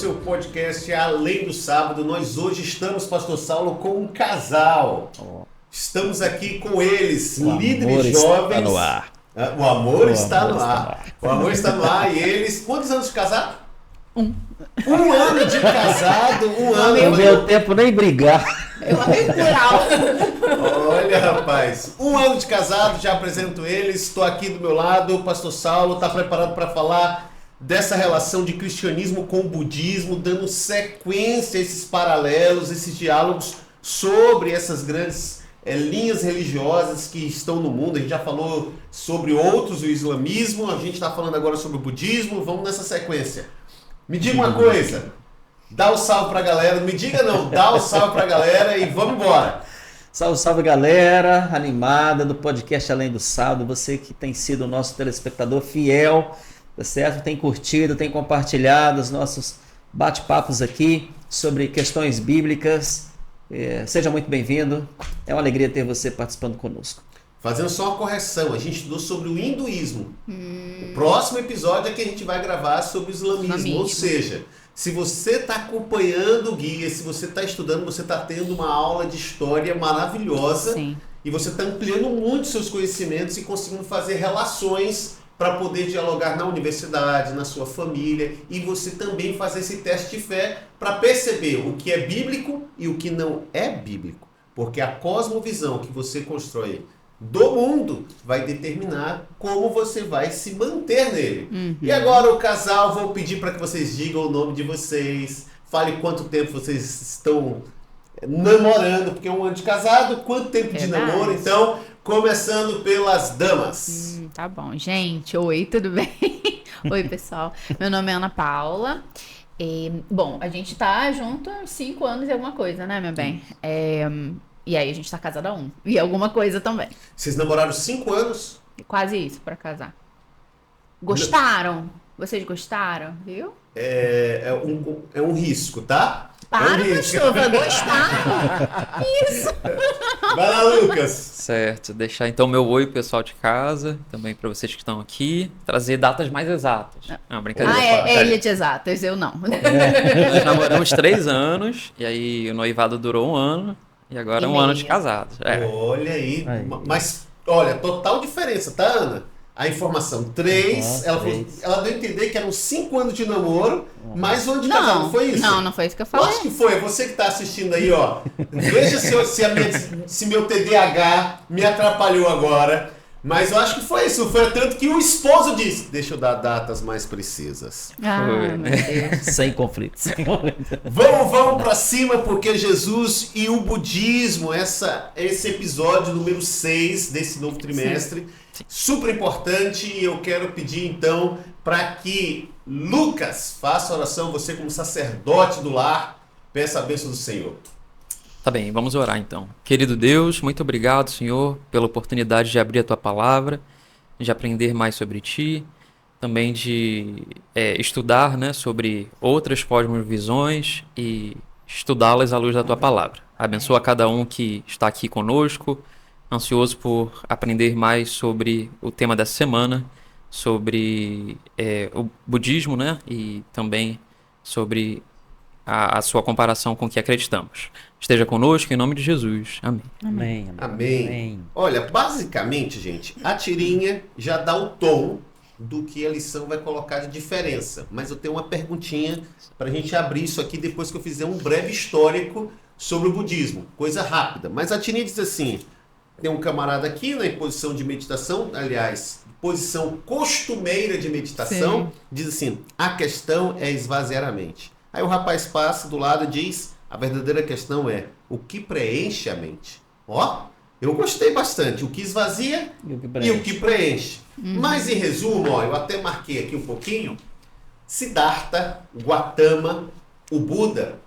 seu podcast Além do Sábado. Nós hoje estamos, Pastor Saulo, com um casal. Estamos aqui com eles, líderes jovens. Está no ar. O amor está no ar. O amor está no ar. E eles, quantos anos de casado? Um ano de casado, um ano. Não deu tempo nem brigar. Eu amei o plural. Olha, rapaz, um ano de casado, já apresento eles. Estou aqui do meu lado, o Pastor Saulo está preparado para falar dessa relação de cristianismo com o budismo, dando sequência a esses paralelos, esses diálogos sobre essas grandes linhas religiosas que estão no mundo. A gente já falou sobre outros, o islamismo, a gente está falando agora sobre o budismo. Vamos nessa sequência. Me diga uma coisa, dá o salve pra galera, me diga não, dá o salve pra galera e vamos embora. Salve, salve galera, animada do podcast Além do Sábado, você que tem sido o nosso telespectador fiel, tá certo? Tem curtido, tem compartilhado os nossos bate-papos aqui sobre questões bíblicas. Seja muito bem-vindo, é uma alegria ter você participando conosco. Fazendo só uma correção, a gente estudou sobre o hinduísmo. O próximo episódio é que a gente vai gravar sobre o islamismo. Ou seja, se você está acompanhando o guia, se você está estudando, você está tendo uma aula de história maravilhosa. Sim. E você está ampliando muito seus conhecimentos e conseguindo fazer relações para poder dialogar na universidade, na sua família, e você também fazer esse teste de fé para perceber o que é bíblico e o que não é bíblico. Porque a cosmovisão que você constrói do mundo vai determinar como você vai se manter nele. E agora o casal, vou pedir para que vocês digam o nome de vocês, fale quanto tempo vocês estão namorando, porque é um ano de casado, quanto tempo de namoro. Então, começando pelas damas. Tá bom, gente. Oi, tudo bem? Oi, pessoal. Meu nome é Ana Paula. Bom, a gente tá junto há 5 anos e alguma coisa, né, meu bem? E aí a gente tá casada há 1. E alguma coisa também. Vocês namoraram 5 anos? Quase isso pra casar. Gostaram? Vocês gostaram? Viu? É um risco, tá? Para, pastor, vai gostar. Isso. Vai lá, Lucas. Certo, deixar então meu oi pessoal de casa, também para vocês que estão aqui, trazer datas mais exatas. Não, brincadeira. Ele é de exatas, eu não. Nós namoramos 3 anos, e aí o noivado durou 1 ano, e agora 1 ano de casados. Olha aí, mas olha, total diferença, tá, Ana? A informação, 3, ela deu a entender que eram 5 anos de namoro, mais 1 ano de casado, não foi isso? Não foi isso que eu falei. Eu acho que foi, você que tá assistindo aí, ó, veja se meu TDAH me atrapalhou agora, mas eu acho que foi isso, foi tanto que o esposo disse, deixa eu dar datas mais precisas. Meu Deus. Sem conflitos. Vamos pra cima, porque Jesus e o budismo, esse episódio número 6 desse novo trimestre, Sim. Super importante, e eu quero pedir então para que Lucas faça a oração, você como sacerdote do lar, peça a bênção do Senhor. Tá bem, vamos orar então. Querido Deus, muito obrigado, Senhor, pela oportunidade de abrir a Tua Palavra, de aprender mais sobre Ti, também de estudar, né, sobre outras cosmovisões e estudá-las à luz da Tua Palavra. Abençoa cada um que está aqui conosco, ansioso por aprender mais sobre o tema dessa semana, sobre o budismo, né? E também sobre a sua comparação com o que acreditamos. Esteja conosco, em nome de Jesus. Amém. Amém. Amém. Olha, basicamente, gente, a tirinha já dá o tom do que a lição vai colocar de diferença. Mas eu tenho uma perguntinha para a gente abrir isso aqui depois que eu fizer um breve histórico sobre o budismo. Coisa rápida. Mas a tirinha diz assim... Tem um camarada aqui em posição de meditação, aliás, posição costumeira de meditação, Sim. Diz assim, a questão é esvaziar a mente. Aí o rapaz passa do lado e diz, a verdadeira questão é o que preenche a mente. Ó, eu gostei bastante, o que esvazia e o que preenche. Mas em resumo, ó, eu até marquei aqui um pouquinho, Siddhartha, Gautama, o Buda,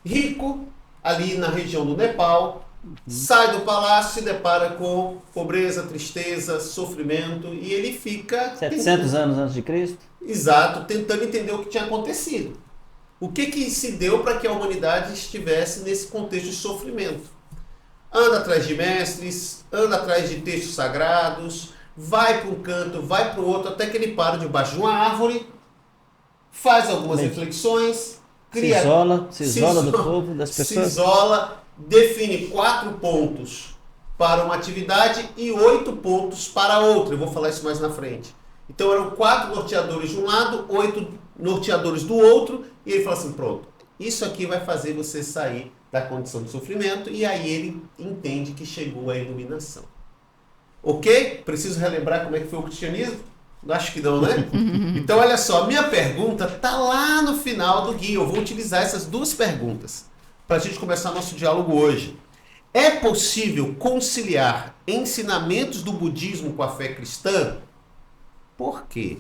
rico, ali na região do Nepal, sai do palácio, se depara com pobreza, tristeza, sofrimento, e ele fica... 700 anos antes de Cristo? Exato, tentando entender o que tinha acontecido. O que se deu para que a humanidade estivesse nesse contexto de sofrimento? Anda atrás de mestres, anda atrás de textos sagrados, vai para um canto, vai para o outro, até que ele para debaixo de uma árvore, faz algumas reflexões, Se isola do povo, das pessoas. Se isola, define 4 pontos para uma atividade e 8 pontos para outra. Eu vou falar isso mais na frente. Então eram 4 norteadores de um lado, 8 norteadores do outro, e ele fala assim, pronto, isso aqui vai fazer você sair da condição de sofrimento, e aí ele entende que chegou à iluminação. Ok? Preciso relembrar como é que foi o cristianismo? Acho que não, né? Então, olha só, minha pergunta está lá no final do guia. Eu vou utilizar essas 2 perguntas para a gente começar nosso diálogo hoje. É possível conciliar ensinamentos do budismo com a fé cristã? Por quê?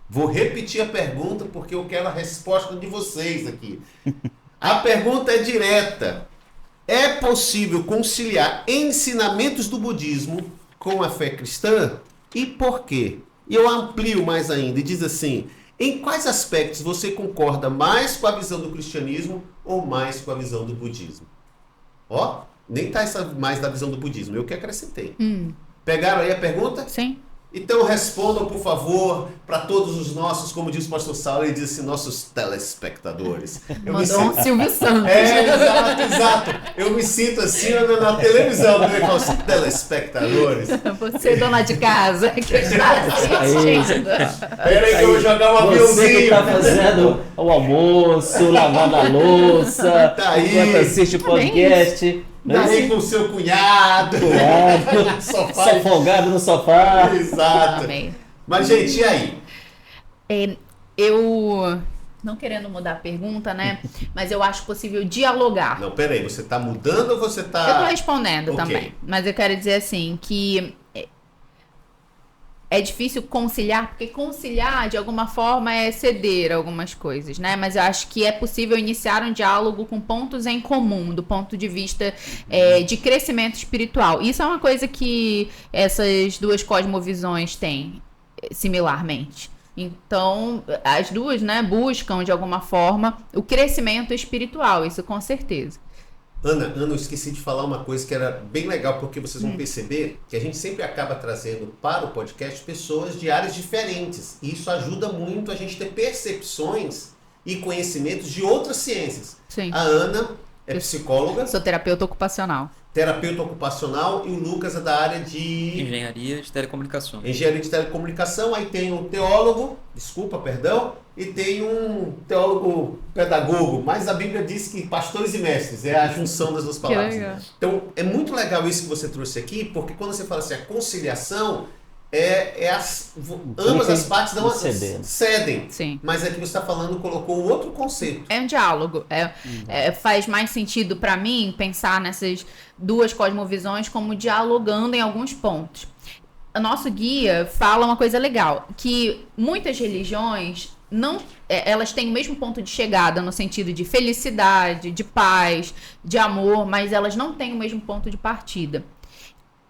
Vou repetir a pergunta porque eu quero a resposta de vocês aqui. A pergunta é direta. É possível conciliar ensinamentos do budismo com a fé cristã? E por quê? E eu amplio mais ainda e diz assim, em quais aspectos você concorda mais com a visão do cristianismo ou mais com a visão do budismo? Ó, nem tá essa mais da visão do budismo, eu que acrescentei. Pegaram aí a pergunta? Sim. Então respondam, por favor, para todos os nossos, como diz o pastor Saulo, ele diz assim, nossos telespectadores. Mandou um Silvio Santos. Exato. Eu me sinto assim na televisão, né? Com os telespectadores. Você, dona de casa, que está assistindo. Peraí que eu vou jogar um aviãozinho. Você que tá fazendo o almoço, lavando a louça, Tá aí. enquanto assiste o podcast. Daí com o seu cunhado. Cunhado, Sofá. só folgado no sofá. Exato. Amém. Mas, gente, e aí? Eu, não querendo mudar a pergunta, né? Mas eu acho possível dialogar. Não, peraí, você tá mudando ou você tá... Eu tô respondendo Ok. também. Mas eu quero dizer assim, que é difícil conciliar, porque conciliar, de alguma forma, é ceder algumas coisas, né? Mas eu acho que é possível iniciar um diálogo com pontos em comum, do ponto de vista de crescimento espiritual. Isso é uma coisa que essas 2 cosmovisões têm, similarmente. Então, as 2, né, buscam, de alguma forma, o crescimento espiritual, isso com certeza. Ana, eu esqueci de falar uma coisa que era bem legal, porque vocês vão perceber que a gente sempre acaba trazendo para o podcast pessoas de áreas diferentes. E isso ajuda muito a gente ter percepções e conhecimentos de outras ciências. Sim. A Ana é psicóloga, Sou terapeuta ocupacional. terapeuta ocupacional, e o Lucas é da área de Engenharia de telecomunicações. engenharia de telecomunicação. Aí tem um teólogo, e tem um teólogo pedagogo, mas a Bíblia diz que pastores e mestres é a junção das 2 palavras. legal. Então é muito legal isso que você trouxe aqui, porque quando você fala assim, a conciliação ambas as partes não cedem. Sim. Mas aqui você está falando, colocou outro conceito. É um diálogo. Faz mais sentido para mim pensar nessas 2 cosmovisões como dialogando em alguns pontos. O nosso guia fala uma coisa legal, que muitas religiões elas têm o mesmo ponto de chegada no sentido de felicidade, de paz, de amor, mas elas não têm o mesmo ponto de partida.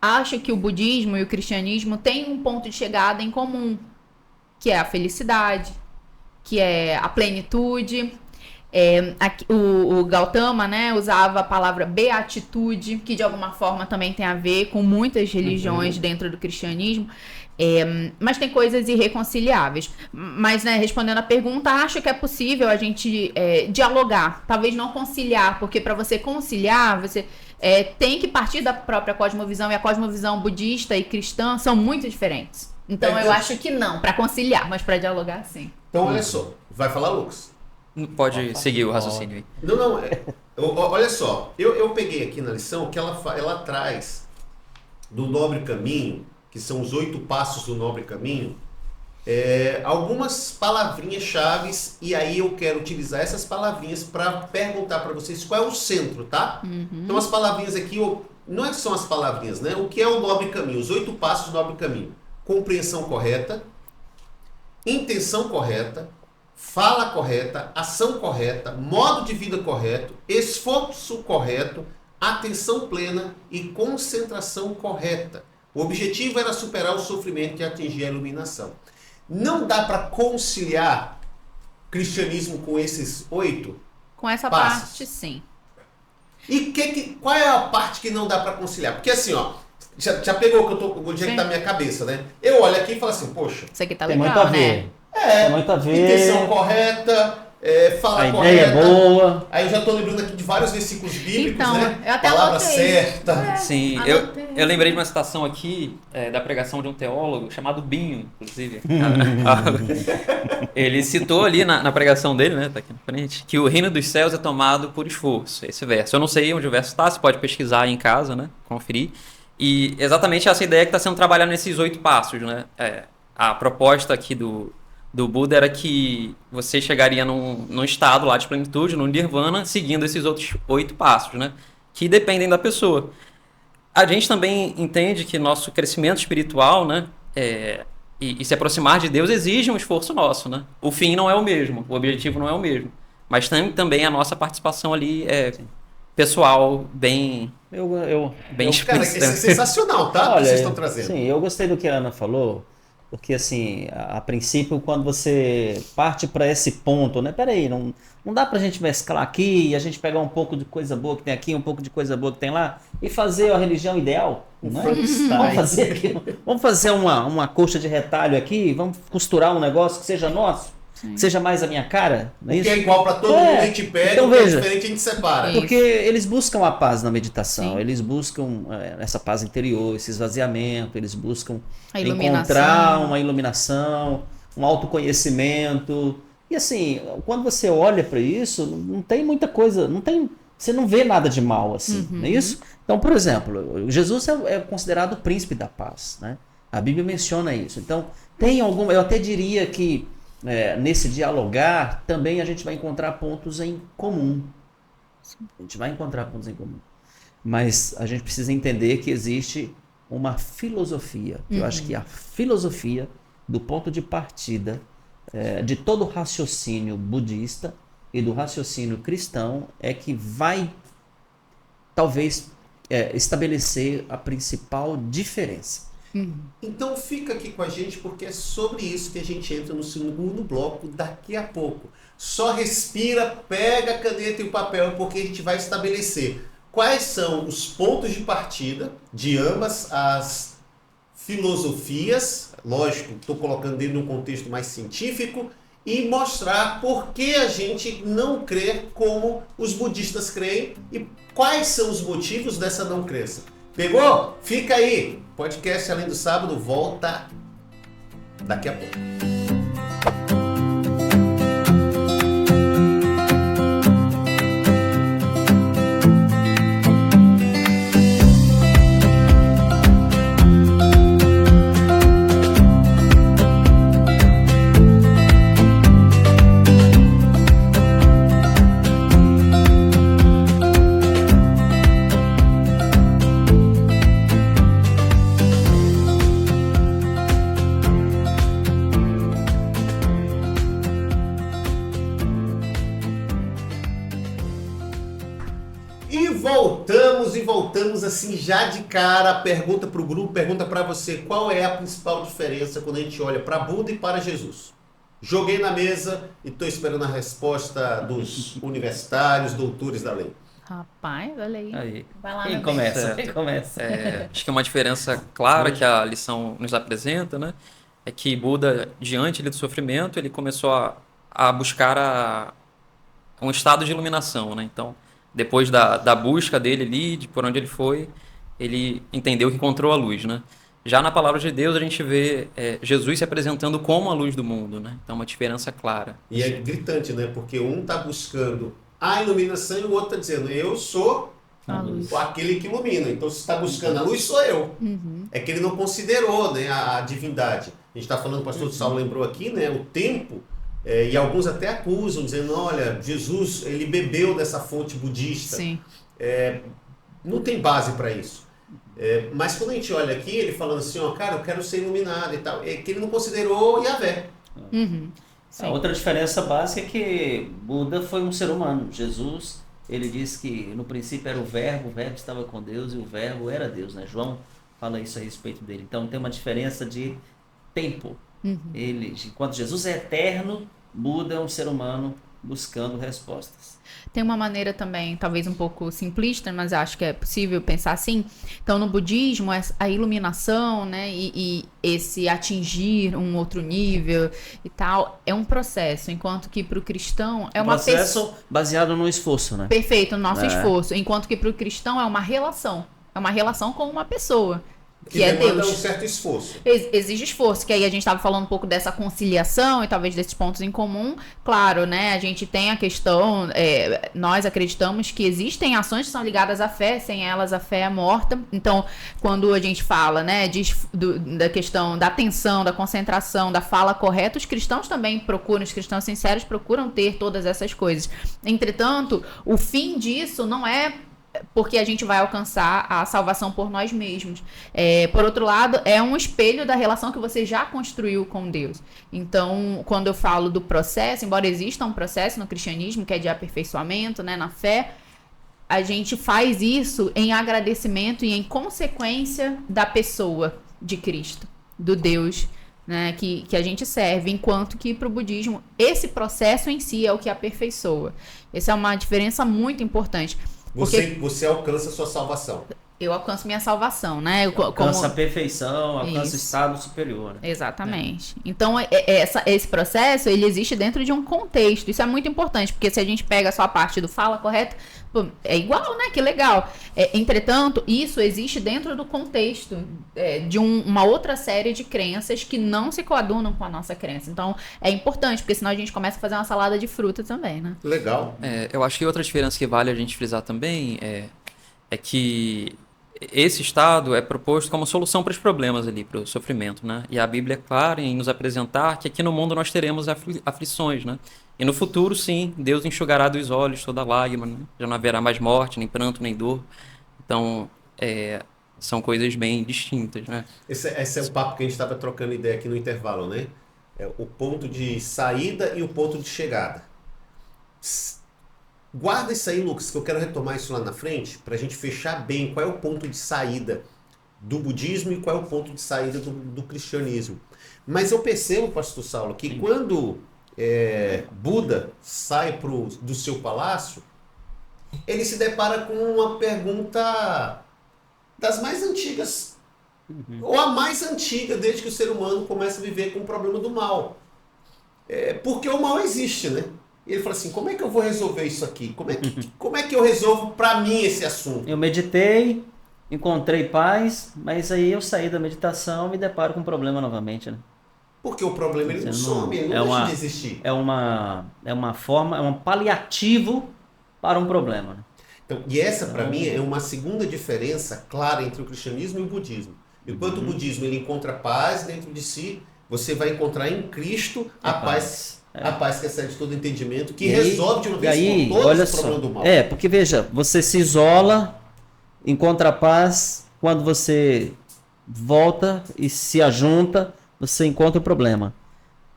Acho que o budismo e o cristianismo têm um ponto de chegada em comum, que é a felicidade, que é a plenitude. O Gautama, né, usava a palavra beatitude, que de alguma forma também tem a ver com muitas religiões dentro do cristianismo. Mas tem coisas irreconciliáveis. Mas, né, respondendo a pergunta, acho que é possível a gente dialogar, talvez não conciliar, porque para você conciliar, você tem que partir da própria cosmovisão, e a cosmovisão budista e cristã são muito diferentes. Então eu acho que não, para conciliar, mas para dialogar, sim. Então olha só, vai falar, Lucas? Pode seguir o raciocínio aí. Não, olha só, eu peguei aqui na lição que ela traz do Nobre Caminho, que são os 8 passos do Nobre Caminho, algumas palavrinhas chaves, e aí eu quero utilizar essas palavrinhas para perguntar para vocês qual é o centro, tá? Então as palavrinhas aqui, não é que são as palavrinhas, né? O que é o Nobre Caminho? Os 8 passos do Nobre Caminho. Compreensão correta, intenção correta, fala correta, ação correta, modo de vida correto, esforço correto, atenção plena e concentração correta. O objetivo era superar o sofrimento e atingir a iluminação. Não dá para conciliar cristianismo com esses 8? Com essa passos? parte, sim. E qual é a parte que não dá para conciliar? Porque assim, ó, já pegou o jeito da minha cabeça, né? Eu olho aqui e falo assim, poxa, Isso aqui tá Tem legal, muito a né? ver. Tem muito a ver. intenção correta, fala A ideia é correta. boa. Aí eu já estou lembrando aqui de vários versículos bíblicos, Então, né? eu até Palavra anotei. certa. Sim, eu lembrei de uma citação aqui da pregação de um teólogo chamado Binho, inclusive. Ele citou ali na pregação dele, né, tá aqui na frente, que o reino dos céus é tomado por esforço, esse verso. Eu não sei onde o verso está, você pode pesquisar aí em casa, né, conferir. E exatamente essa ideia que está sendo trabalhada nesses 8 passos, né. A proposta aqui do Buda era que você chegaria num estado lá de plenitude, no nirvana, seguindo esses outros 8 passos, né, que dependem da pessoa. A gente também entende que nosso crescimento espiritual, né, e se aproximar de Deus exige um esforço nosso, né? O fim não é o mesmo, o objetivo não é o mesmo, mas também a nossa participação ali é pessoal, bem Cara, isso é explícita. sensacional, tá? O que Olha, vocês estão trazendo. sim, eu gostei do que a Ana falou, porque assim, a princípio, quando você parte para esse ponto, né? Peraí, não dá pra gente mesclar aqui e a gente pegar um pouco de coisa boa que tem aqui, um pouco de coisa boa que tem lá e fazer a religião ideal, não é? Vamos fazer aqui, vamos fazer uma coxa de retalho aqui, vamos costurar um negócio que seja nosso, que seja mais a minha cara, não é O que isso? é igual para todo mundo, a gente pega, Então o que é veja. diferente a gente separa. Isso. Porque eles buscam a paz na meditação, Sim. eles buscam essa paz interior, esse esvaziamento, eles buscam A iluminação. encontrar uma iluminação, um autoconhecimento. E assim, quando você olha para isso, não tem muita coisa, você não vê nada de mal assim, não é isso? Então, por exemplo, Jesus é considerado o príncipe da paz, né? A Bíblia menciona isso. Então, eu até diria que nesse dialogar também a gente vai encontrar pontos em comum. A gente vai encontrar pontos em comum. Mas a gente precisa entender que existe uma filosofia. Eu acho que a filosofia, do ponto de partida de todo o raciocínio budista e do raciocínio cristão, é que vai, talvez, estabelecer a principal diferença. Então fica aqui com a gente porque é sobre isso que a gente entra no segundo bloco daqui a pouco. Só respira, pega a caneta e o papel porque a gente vai estabelecer quais são os pontos de partida de ambas as filosofias. Lógico, estou colocando dentro de um contexto mais científico e mostrar por que a gente não crê como os budistas creem e quais são os motivos dessa não crença. Pegou? Fica aí. Podcast Além do Sábado volta daqui a pouco. E voltamos assim já de cara. Pergunta para o grupo, pergunta para você qual é a principal diferença quando a gente olha para Buda e para Jesus. Joguei na mesa e estou esperando a resposta dos universitários, doutores da lei. Rapaz, olha aí. Aí. Vai lá Quem na começa? Certo. Quem começa? Acho que uma diferença clara que a lição nos apresenta, né, é que Buda, diante do sofrimento, ele começou a buscar um estado de iluminação, né? Então, depois da busca dele ali, de por onde ele foi, ele entendeu que encontrou a luz, né? Já na palavra de Deus a gente vê Jesus se apresentando como a luz do mundo, né? Então, uma diferença clara. E é gritante, né? Porque um está buscando a iluminação e o outro está dizendo, eu sou a luz. aquele que ilumina. Então, se está buscando a luz, sou eu. É que ele não considerou, né, a divindade. A gente está falando, o pastor Saulo lembrou aqui, né, o tempo, e alguns até acusam, dizendo, olha, Jesus, ele bebeu dessa fonte budista. Sim. Não tem base para isso. Mas quando a gente olha aqui, ele falando assim, ó, cara, eu quero ser iluminado e tal, é que ele não considerou Yahvé. A outra diferença básica é que Buda foi um ser humano. Jesus, ele diz que no princípio era o verbo estava com Deus e o verbo era Deus, né? João fala isso a respeito dele. Então tem uma diferença de tempo. Enquanto Jesus é eterno, Buda é um ser humano buscando respostas. Tem uma maneira também, talvez um pouco simplista, mas acho que é possível pensar assim. Então, no budismo, a iluminação, né, e esse atingir um outro nível e tal, é um processo, enquanto que para o cristão é uma processo baseado no esforço, né? Perfeito, no nosso esforço, enquanto que para o cristão é uma relação com uma pessoa. Que é demanda Deus. um certo esforço. Exige esforço, que aí a gente estava falando um pouco dessa conciliação e talvez desses pontos em comum. Claro, né? A gente tem a questão, nós acreditamos que existem ações que são ligadas à fé, sem elas a fé é morta. Então, quando a gente fala, né, da questão da atenção, da concentração, da fala correta, os cristãos também procuram, os cristãos sinceros procuram ter todas essas coisas. Entretanto, o fim disso não é porque a gente vai alcançar a salvação por nós mesmos. Por outro lado, é um espelho da relação que você já construiu com Deus. Então, quando eu falo do processo, embora exista um processo no cristianismo que é de aperfeiçoamento, né, na fé, a gente faz isso em agradecimento e em consequência da pessoa de Cristo, do Deus, né, que a gente serve, enquanto que para o budismo esse processo em si é o que aperfeiçoa. Essa é uma diferença muito importante. Você alcança a sua salvação. Eu alcanço minha salvação, né? Alcança a perfeição, alcança o estado superior. Né? Exatamente. Então, esse processo, ele existe dentro de um contexto. Isso é muito importante, porque se a gente pega só a parte do fala correta, pô, é igual, né? Que legal. Entretanto, isso existe dentro do contexto de uma outra série de crenças que não se coadunam com a nossa crença. Então, é importante, porque senão a gente começa a fazer uma salada de fruta também, né? Legal. Eu acho que outra diferença que vale a gente frisar também é que esse estado é proposto como solução para os problemas ali, para o sofrimento, né? E a Bíblia é clara em nos apresentar que aqui no mundo nós teremos aflições, né? E no futuro, sim, Deus enxugará dos olhos toda lágrima, né? Já não haverá mais morte, nem pranto, nem dor. Então, são coisas bem distintas, né? Esse é o papo que a gente estava trocando ideia aqui no intervalo, né? O ponto de saída e o ponto de chegada. Guarda isso aí, Lucas, que eu quero retomar isso lá na frente, para a gente fechar bem qual é o ponto de saída do budismo e qual é o ponto de saída do cristianismo. Mas eu percebo, pastor Saulo, que quando Buda sai do seu palácio, ele se depara com uma pergunta das mais antigas, ou a mais antiga, desde que o ser humano começa a viver com o problema do mal. Porque o mal existe, né? E ele fala assim, como é que eu vou resolver isso aqui? Como é que eu resolvo para mim esse assunto? Eu meditei, encontrei paz, mas aí eu saí da meditação e me deparo com um problema novamente, né? Porque o problema ele não some, ele não deixa de existir. É uma forma, é um paliativo para um problema. Né? Então, e essa para mim é uma segunda diferença clara entre o cristianismo e o budismo. Enquanto o budismo ele encontra paz dentro de si, você vai encontrar em Cristo a paz. A paz que excede todo entendimento, que resolve de uma vez por todas o problema do mal. Porque veja, você se isola, encontra paz, quando você volta e se ajunta, você encontra o problema.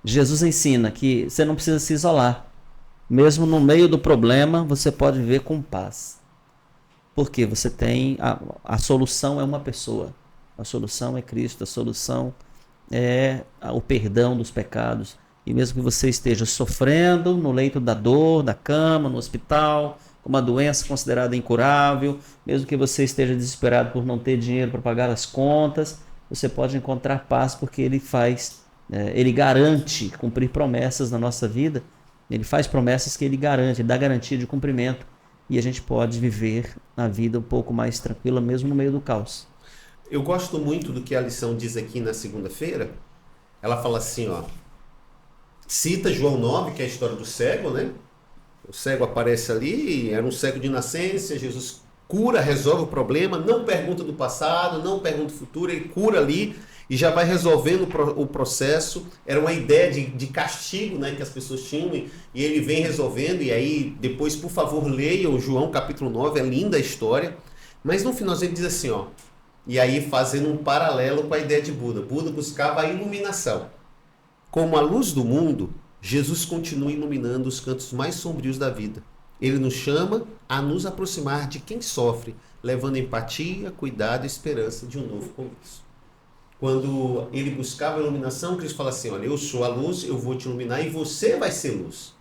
Jesus ensina que você não precisa se isolar. Mesmo no meio do problema, você pode viver com paz. Porque você tem... A solução é uma pessoa. A solução é Cristo. A solução é o perdão dos pecados. E mesmo que você esteja sofrendo no leito da dor, da cama, no hospital, com uma doença considerada incurável, mesmo que você esteja desesperado por não ter dinheiro para pagar as contas, você pode encontrar paz porque ele garante cumprir promessas na nossa vida. Ele faz promessas que ele garante, ele dá garantia de cumprimento. E a gente pode viver a vida um pouco mais tranquila, mesmo no meio do caos. Eu gosto muito do que a lição diz aqui na segunda-feira. Ela fala assim, cita João 9, que é a história do cego, né? O cego aparece ali, era um cego de nascença, Jesus cura, resolve o problema, não pergunta do passado, não pergunta do futuro, ele cura ali e já vai resolvendo o processo. Era uma ideia de castigo, né, que as pessoas tinham e ele vem resolvendo. E aí, depois, por favor, leiam João capítulo 9, é linda a história. Mas no finalzinho ele diz assim, e aí fazendo um paralelo com a ideia de Buda. Buda buscava a iluminação. Como a luz do mundo, Jesus continua iluminando os cantos mais sombrios da vida. Ele nos chama a nos aproximar de quem sofre, levando empatia, cuidado e esperança de um novo começo. Quando ele buscava a iluminação, Cristo fala assim, olha, eu sou a luz, eu vou te iluminar e você vai ser luz.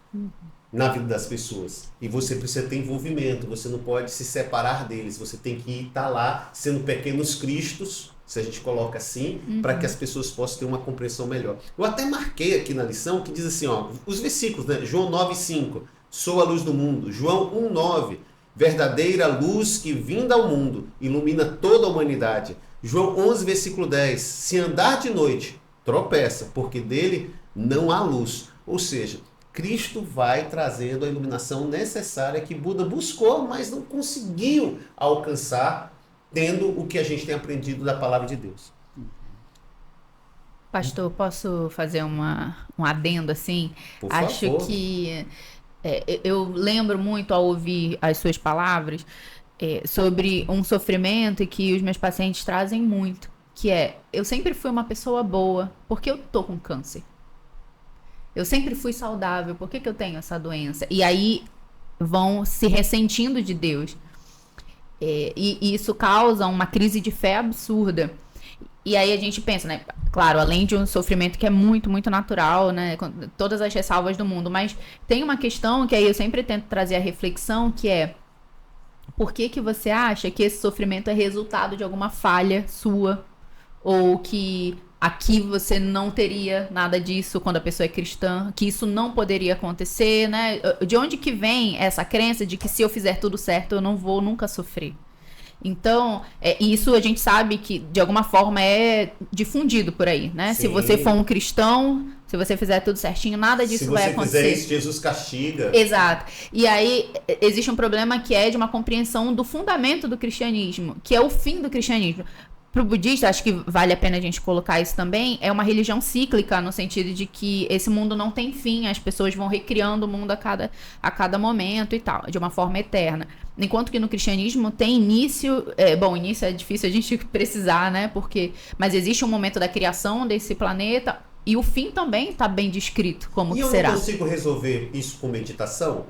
na vida das pessoas. E você precisa ter envolvimento, você não pode se separar deles, você tem que estar lá sendo pequenos cristos, se a gente coloca assim, para que as pessoas possam ter uma compreensão melhor. Eu até marquei aqui na lição que diz assim, ó, os versículos, né? João 9,5, sou a luz do mundo. João 1,9, verdadeira luz que vinda ao mundo, ilumina toda a humanidade. João 11, versículo 10, se andar de noite, tropeça, porque dele não há luz. Ou seja, Cristo vai trazendo a iluminação necessária que Buda buscou, mas não conseguiu alcançar, tendo o que a gente tem aprendido da palavra de Deus. Pastor, posso fazer um adendo assim? Por Acho favor. que eu lembro muito ao ouvir as suas palavras sobre um sofrimento que os meus pacientes trazem muito, que é, eu sempre fui uma pessoa boa, porque eu tô com câncer. Eu sempre fui saudável, por que eu tenho essa doença? E aí vão se ressentindo de Deus. E isso causa uma crise de fé absurda. E aí a gente pensa, né? Claro, além de um sofrimento que é muito, muito natural, né? Com todas as ressalvas do mundo. Mas tem uma questão que aí eu sempre tento trazer a reflexão, que é: por que você acha que esse sofrimento é resultado de alguma falha sua? Ou que aqui você não teria nada disso quando a pessoa é cristã, que isso não poderia acontecer, né? De onde que vem essa crença de que se eu fizer tudo certo eu não vou nunca sofrer? Então, isso a gente sabe que de alguma forma é difundido por aí, né? Sim. Se você for um cristão, se você fizer tudo certinho, nada disso vai acontecer. Se você fizer isso, Jesus castiga. Exato. E aí existe um problema que é de uma compreensão do fundamento do cristianismo, que é o fim do cristianismo. Para o budista, acho que vale a pena a gente colocar isso também, é uma religião cíclica, no sentido de que esse mundo não tem fim, as pessoas vão recriando o mundo a cada momento e tal, de uma forma eterna. Enquanto que no cristianismo tem início, início é difícil a gente precisar, né, mas existe um momento da criação desse planeta e o fim também está bem descrito, como que será. E eu não consigo resolver isso com meditação,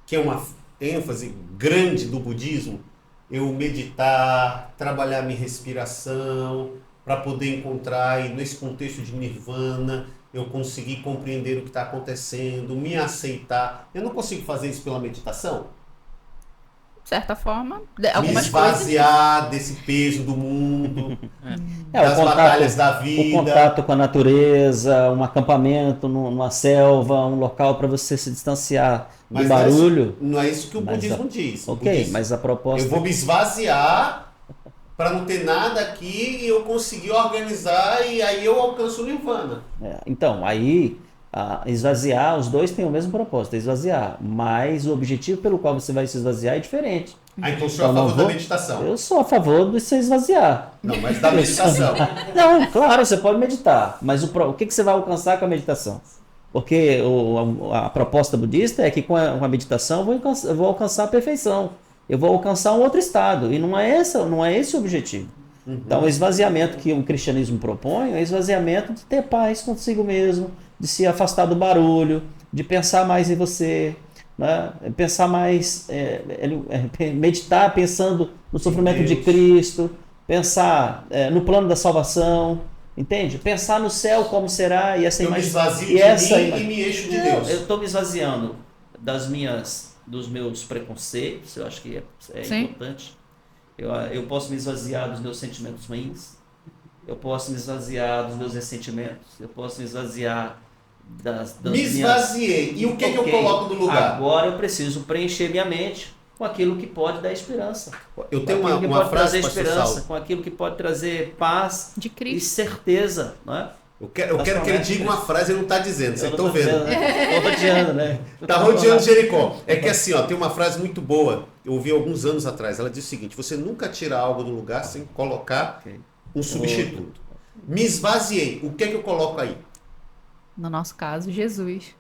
que é uma ênfase grande do budismo, eu meditar, trabalhar minha respiração, para poder encontrar, e nesse contexto de nirvana, eu conseguir compreender o que está acontecendo, me aceitar. Eu não consigo fazer isso pela meditação? De certa forma, Me algumas esvaziar desse peso do mundo, das o batalhas da vida. O contato com a natureza, um acampamento numa selva, um local para você se distanciar do barulho. Não é isso que o budismo diz. Ok, mas a proposta... Eu vou me esvaziar para não ter nada aqui e eu conseguir organizar e aí eu alcanço o nirvana. Então, aí... esvaziar, os dois têm o mesmo propósito, esvaziar, mas o objetivo pelo qual você vai se esvaziar é diferente. Então o senhor é a favor da meditação? Eu sou a favor de se esvaziar. Não, mas da meditação. Não, claro, você pode meditar, mas o que você vai alcançar com a meditação? Porque a proposta budista é que com a meditação eu vou alcançar a perfeição, eu vou alcançar um outro estado, e não é esse o objetivo. Então o esvaziamento que o cristianismo propõe é o esvaziamento de ter paz consigo mesmo, de se afastar do barulho, de pensar mais em você, né? Pensar mais, meditar pensando no sofrimento de Cristo, pensar no plano da salvação, entende? Pensar no céu como será e essa imagem. Eu me esvazio de mim e me encho de Deus. Eu estou me esvaziando dos meus preconceitos, eu acho que é importante. Eu posso me esvaziar dos meus sentimentos ruins, eu posso me esvaziar dos meus ressentimentos, eu posso me esvaziar me esvaziei. E o que eu coloco no lugar? Agora eu preciso preencher minha mente com aquilo que pode dar esperança. Eu tenho uma frase, trazer esperança, com aquilo que pode trazer paz de Cristo e certeza, não é? Eu quero que ele diga uma frase e ele não está dizendo, vocês estão vendo. Estou rodeando, né? Está rodeando Jericó. É que assim, tem uma frase muito boa, eu ouvi alguns anos atrás, ela diz o seguinte: você nunca tira algo do lugar sem colocar um substituto. Me esvaziei, o que eu coloco aí? No nosso caso, Jesus.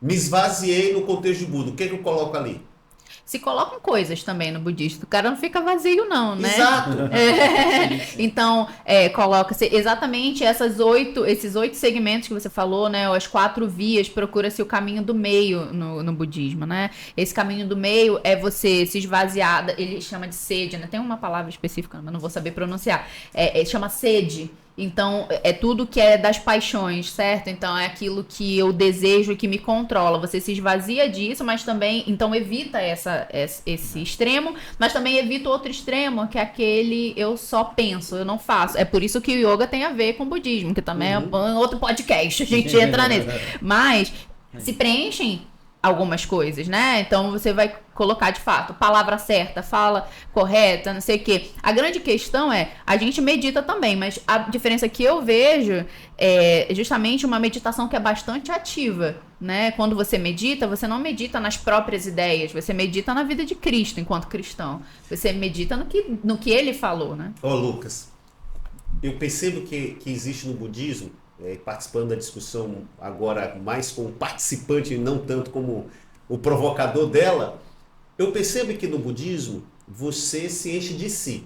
Me esvaziei no contexto de Buda, o que eu coloco ali? Se colocam coisas também no budista, o cara não fica vazio não, né? Exato. Então, coloca-se exatamente esses 8 segmentos que você falou, né? Ou as 4 vias, procura-se o caminho do meio no budismo, né? Esse caminho do meio é você se esvaziar, ele chama de sede, né? Tem uma palavra específica, mas não vou saber pronunciar. Chama sede. Então, é tudo que é das paixões, certo? Então, é aquilo que eu desejo e que me controla. Você se esvazia disso, mas também... Então, evita esse extremo, mas também evita outro extremo, que é aquele eu só penso, eu não faço. É por isso que o yoga tem a ver com o budismo, que também é outro podcast, a gente entra nele. Mas se preenchem algumas coisas, né? Então você vai colocar de fato palavra certa, fala correta, não sei o quê. A grande questão é, a gente medita também, mas a diferença que eu vejo é justamente uma meditação que é bastante ativa, né? Quando você medita, você não medita nas próprias ideias, você medita na vida de Cristo enquanto cristão. Você medita no que ele falou, né? Ô, Lucas, eu percebo que existe no budismo, participando da discussão agora mais como participante e não tanto como o provocador dela, eu percebo que no budismo você se enche de si.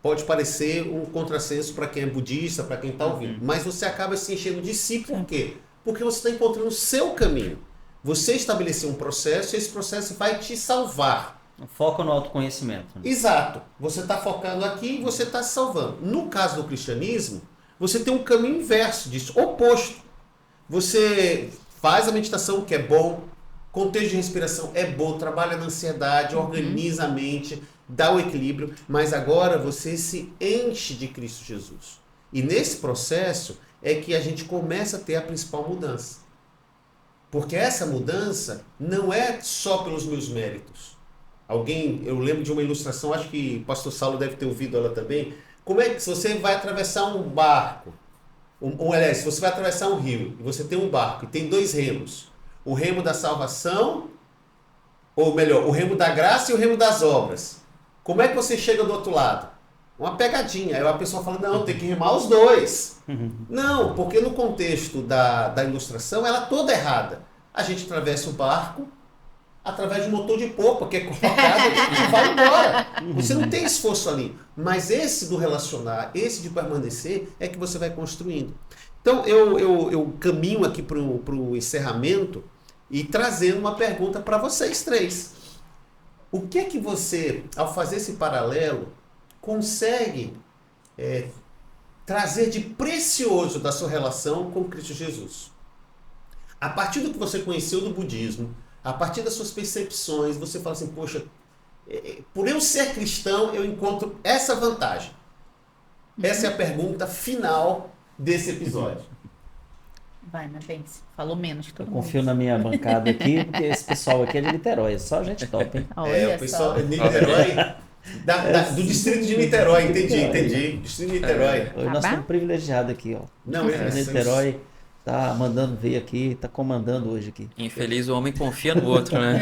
Pode parecer um contrassenso para quem é budista, para quem está ouvindo, mas você acaba se enchendo de si. Por quê? Porque você está encontrando o seu caminho. Você estabeleceu um processo e esse processo vai te salvar. Foco no autoconhecimento. Exato. Você está focando aqui e você está se salvando. No caso do cristianismo, você tem um caminho inverso disso, oposto. Você faz a meditação, que é bom, contexto de respiração é bom, trabalha na ansiedade, organiza a mente, dá o equilíbrio, mas agora você se enche de Cristo Jesus. E nesse processo é que a gente começa a ter a principal mudança. Porque essa mudança não é só pelos meus méritos. Eu lembro de uma ilustração, acho que o pastor Saulo deve ter ouvido ela também. Como é que se você vai atravessar um barco, se você vai atravessar um rio, e você tem um barco e tem 2 remos, o remo da salvação, ou melhor, o remo da graça e o remo das obras. Como é que você chega do outro lado? Uma pegadinha. Aí a pessoa fala, não, tem que remar os 2. Não, porque no contexto da ilustração, ela é toda errada. A gente atravessa o barco através de um motor de popa, que é colocado e vai embora. Você não tem esforço ali. Mas esse do relacionar, esse de permanecer, é que você vai construindo. Então, eu caminho aqui para o encerramento e trazendo uma pergunta para vocês 3. O que é que você, ao fazer esse paralelo, consegue trazer de precioso da sua relação com Cristo Jesus? A partir do que você conheceu do budismo, a partir das suas percepções, você fala assim, poxa, por eu ser cristão, eu encontro essa vantagem. Essa é a pergunta final desse episódio. Vai, mas pense. Falou menos que todo mundo. Confio na minha bancada aqui, porque esse pessoal aqui é de Niterói, só gente top, hein? Olha o pessoal só. de Niterói, do distrito de Niterói, entendi. Distrito de Niterói. Hoje nós estamos privilegiados aqui, ó. Não, Niterói tá mandando ver aqui, tá comandando hoje aqui. Infeliz o homem confia no outro, né?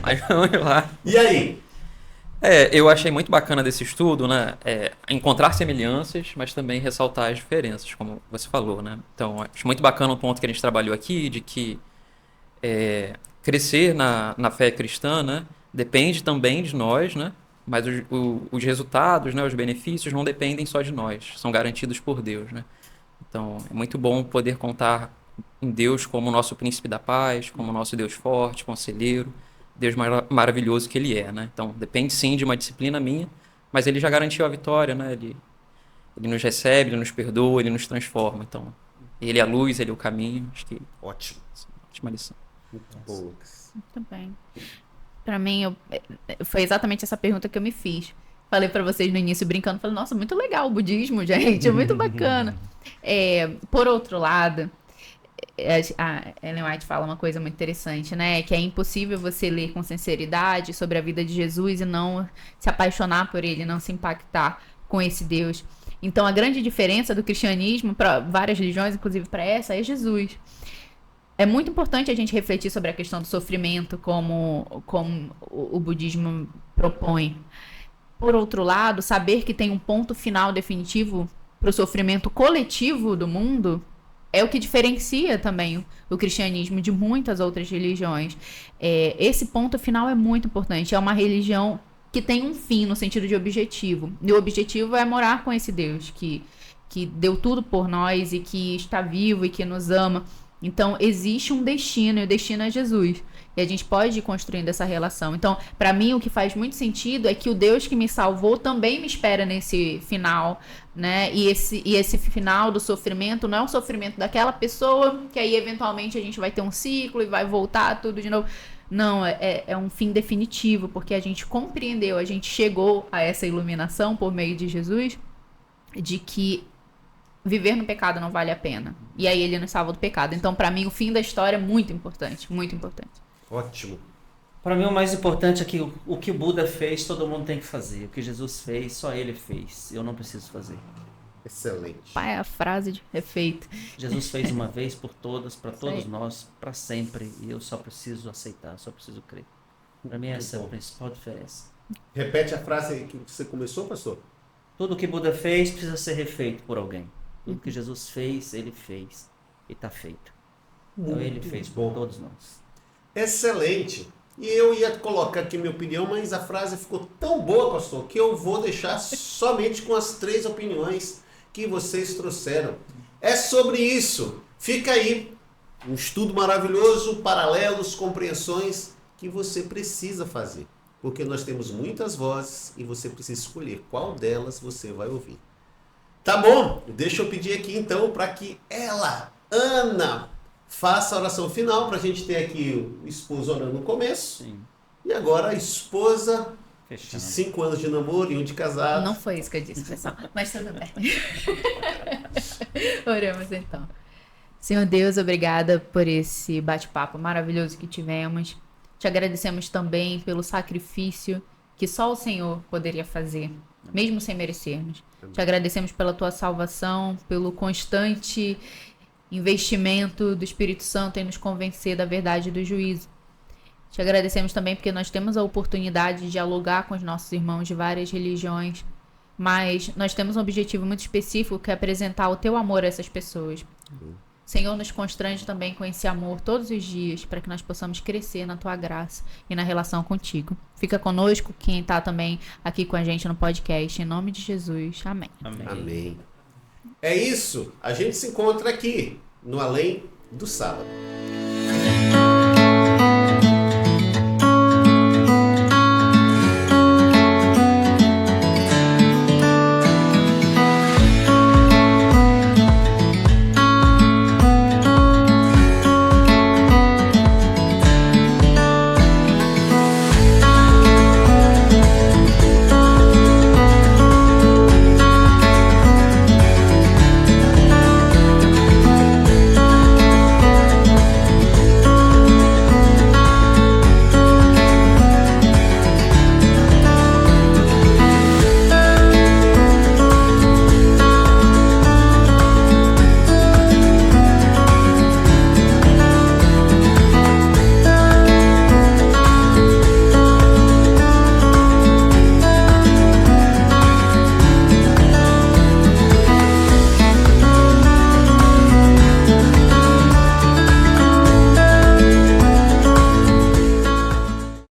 Mas vamos lá. E aí? Eu achei muito bacana desse estudo, né? Encontrar semelhanças, mas também ressaltar as diferenças, como você falou, né? Então, acho muito bacana o ponto que a gente trabalhou aqui, de que crescer na fé cristã, né? Depende também de nós, né? Mas os resultados, né? Os benefícios não dependem só de nós, são garantidos por Deus, né? Então, é muito bom poder contar em Deus como o nosso príncipe da paz, como o nosso Deus forte, conselheiro, Deus maravilhoso que Ele é, né? Então, depende sim de uma disciplina minha, mas Ele já garantiu a vitória, né? Ele nos recebe, Ele nos perdoa, Ele nos transforma. Então, Ele é a luz, Ele é o caminho. Acho que Ótimo. Ótima lição. Muito bom, Lucas. Muito bem. Pra mim, foi exatamente essa pergunta que eu me fiz. Falei pra vocês no início, brincando, falei, nossa, muito legal o budismo, gente, é muito bacana. Por outro lado, a Ellen White fala uma coisa muito interessante, né? Que é impossível você ler com sinceridade sobre a vida de Jesus e não se apaixonar por ele, não se impactar com esse Deus. Então, a grande diferença do cristianismo para várias religiões, inclusive para essa, é Jesus. É muito importante a gente refletir sobre a questão do sofrimento, como o budismo propõe. Por outro lado, saber que tem um ponto final definitivo para o sofrimento coletivo do mundo é o que diferencia também o cristianismo de muitas outras religiões. Esse ponto final é muito importante. É uma religião que tem um fim no sentido de objetivo. E o objetivo é morar com esse Deus que deu tudo por nós e que está vivo e que nos ama. Então, existe um destino, e o destino é Jesus. E a gente pode ir construindo essa relação. Então, para mim, o que faz muito sentido é que o Deus que me salvou também me espera nesse final, né? E esse final do sofrimento não é um sofrimento daquela pessoa, que aí eventualmente a gente vai ter um ciclo e vai voltar tudo de novo. Não, é um fim definitivo, porque a gente compreendeu, a gente chegou a essa iluminação por meio de Jesus, de que viver no pecado não vale a pena. E aí ele nos salva do pecado. Então, para mim, o fim da história é muito importante, muito importante. Ótimo. Para mim, o mais importante é que o que o Buda fez, todo mundo tem que fazer. O que Jesus fez, só ele fez. Eu não preciso fazer. Excelente. Pai, a frase de efeito. Jesus fez uma vez por todas, para todos aí. nós, para sempre. E eu só preciso aceitar, só preciso crer. Para mim, essa é a principal diferença. Repete a frase que você começou, pastor. Tudo que Buda fez precisa ser refeito por alguém. Tudo que Jesus fez, ele fez. E está feito. Então, ele fez por todos nós. Excelente. E eu ia colocar aqui minha opinião, mas a frase ficou tão boa, pastor, que eu vou deixar somente com as 3 opiniões que vocês trouxeram. É sobre isso. Fica aí um estudo maravilhoso, paralelos, compreensões que você precisa fazer. Porque nós temos muitas vozes e você precisa escolher qual delas você vai ouvir. Tá bom? Deixa eu pedir aqui então para que ela, Ana, faça a oração final para a gente ter aqui o esposo orando no começo. Sim. E agora a esposa de Fechando. 5 anos de namoro e 1 de casado. Não foi isso que eu disse, pessoal. Mas tudo bem. Oramos então. Senhor Deus, obrigada por esse bate-papo maravilhoso que tivemos. Te agradecemos também pelo sacrifício que só o Senhor poderia fazer, mesmo sem merecermos. Te agradecemos pela tua salvação, pelo constante investimento do Espírito Santo em nos convencer da verdade do juízo. Te agradecemos também porque nós temos a oportunidade de dialogar com os nossos irmãos de várias religiões, mas nós temos um objetivo muito específico, que é apresentar o teu amor a essas pessoas. Senhor, nos constrange também com esse amor todos os dias, para que nós possamos crescer na tua graça e na relação contigo. Fica conosco, quem está também aqui com a gente no podcast, em nome de Jesus. Amém. Amém. Amém. É isso. A gente se encontra aqui no Além do Sábado.